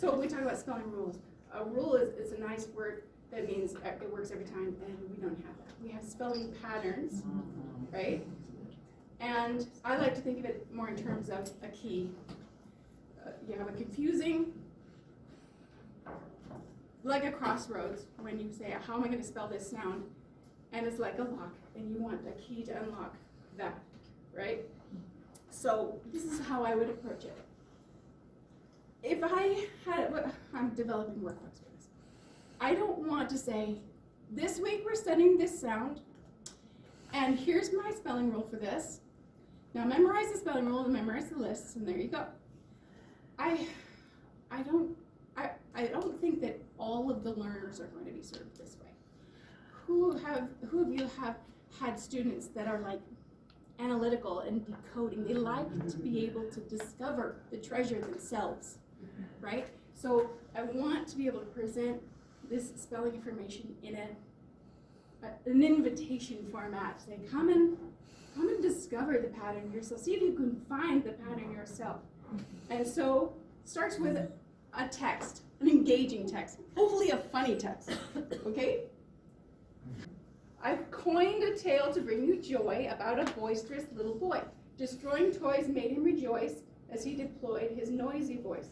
So when we talk about spelling rules, a rule is a nice word that means it works every time, and we don't have that. We have spelling patterns, right? And I like to think of it more in terms of a key. You have a confusing, like a crossroads, when you say, how am I going to spell this sound? And it's like a lock, and you want a key to unlock that, right? So this is how I would approach it. If I had, I'm developing workbooks for this. I don't want to say, this week we're studying this sound, and here's my spelling rule for this. Now memorize the spelling rule and memorize the lists, and there you go. I don't think that all of the learners are going to be served this way. Who of you have had students that are like analytical and decoding? They like to be able to discover the treasure themselves, right? So I want to be able to present this spelling information in an invitation format. Say, come and discover the pattern yourself. See if you can find the pattern yourself. And so it starts with a text, an engaging text, hopefully a funny text, okay? I've coined a tale to bring you joy about a boisterous little boy. Destroying toys made him rejoice as he deployed his noisy voice.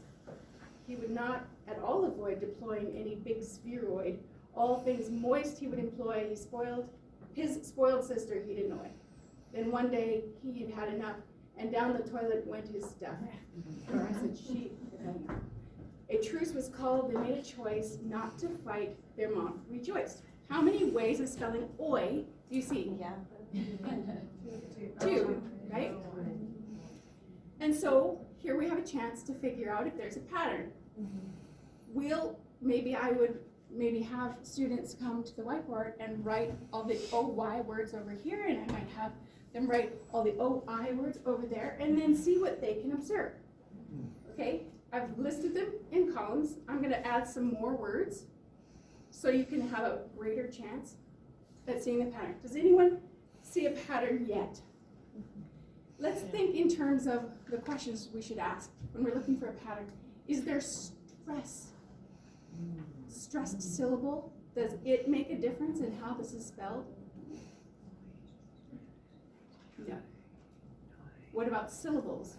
He would not at all avoid deploying any big spheroid. All things moist he would employ. His spoiled sister he'd annoy. Then one day he had had enough, and down the toilet went his stuff. Or I said she had had enough. A truce was called. They made a choice not to fight. Their mom rejoiced. How many ways of spelling oi do you see? Yeah. Two, right? And so here we have a chance to figure out if there's a pattern. I would have students come to the whiteboard and write all the OY words over here, and I might have them write all the OI words over there, and then see what they can observe. Okay, I've listed them in columns. I'm going to add some more words so you can have a greater chance at seeing the pattern. Does anyone see a pattern yet? Let's think in terms of the questions we should ask when we're looking for a pattern. Is there stress? Stressed syllable? Does it make a difference in how this is spelled? No. What about syllables?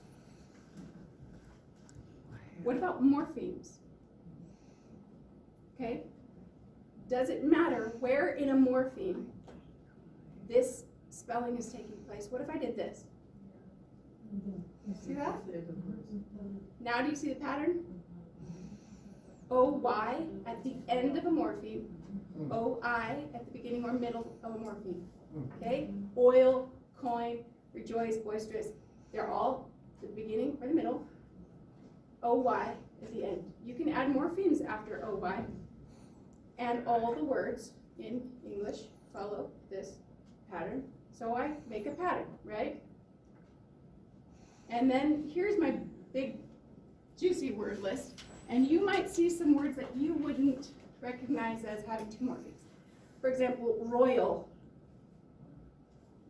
What about morphemes? Okay? Does it matter where in a morpheme this spelling is taking place? What if I did this? See that? Now do you see the pattern? O-Y at the end of a morpheme. O-I at the beginning or middle of a morpheme. Okay? Oil, coin, rejoice, boisterous. They're all at the beginning or the middle. O-Y at the end. You can add morphemes after O-Y. And all the words in English follow this pattern. So I make a pattern, right? And then here's my big juicy word list. And you might see some words that you wouldn't recognize as having two morphemes. For example, royal.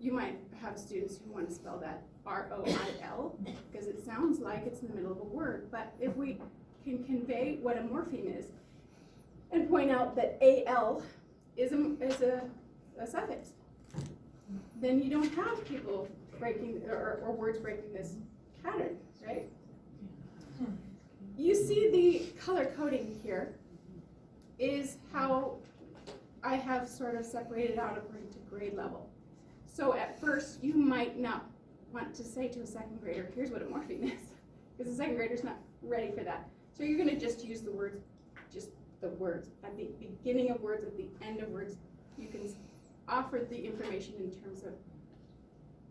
You might have students who want to spell that R-O-I-L because it sounds like it's in the middle of a word. But if we can convey what a morpheme is and point out that A-L is a suffix, then you don't have people breaking or words breaking this pattern, right? You see the color coding here is how I have sort of separated out according to grade level. So at first, you might not want to say to a second grader, here's what a morpheme is, because the second grader's not ready for that. So you're going to just use the words, just the words. At the beginning of words, at the end of words, you can offer the information in terms of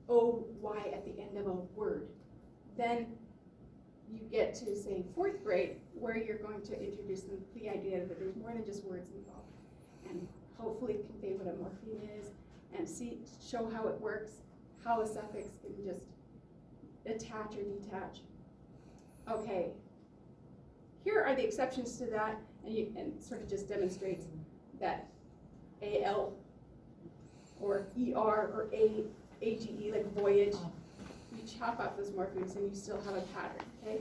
O-Y at the end of a word. Then you get to, say, 4th grade, where you're going to introduce them to the idea that there's more than just words involved, and hopefully convey what a morpheme is, and show how it works, how a suffix can just attach or detach. Okay, here are the exceptions to that, and sort of just demonstrates that A-L or E-R or A-G-E, like voyage, you chop off those morphemes and you still have a pattern.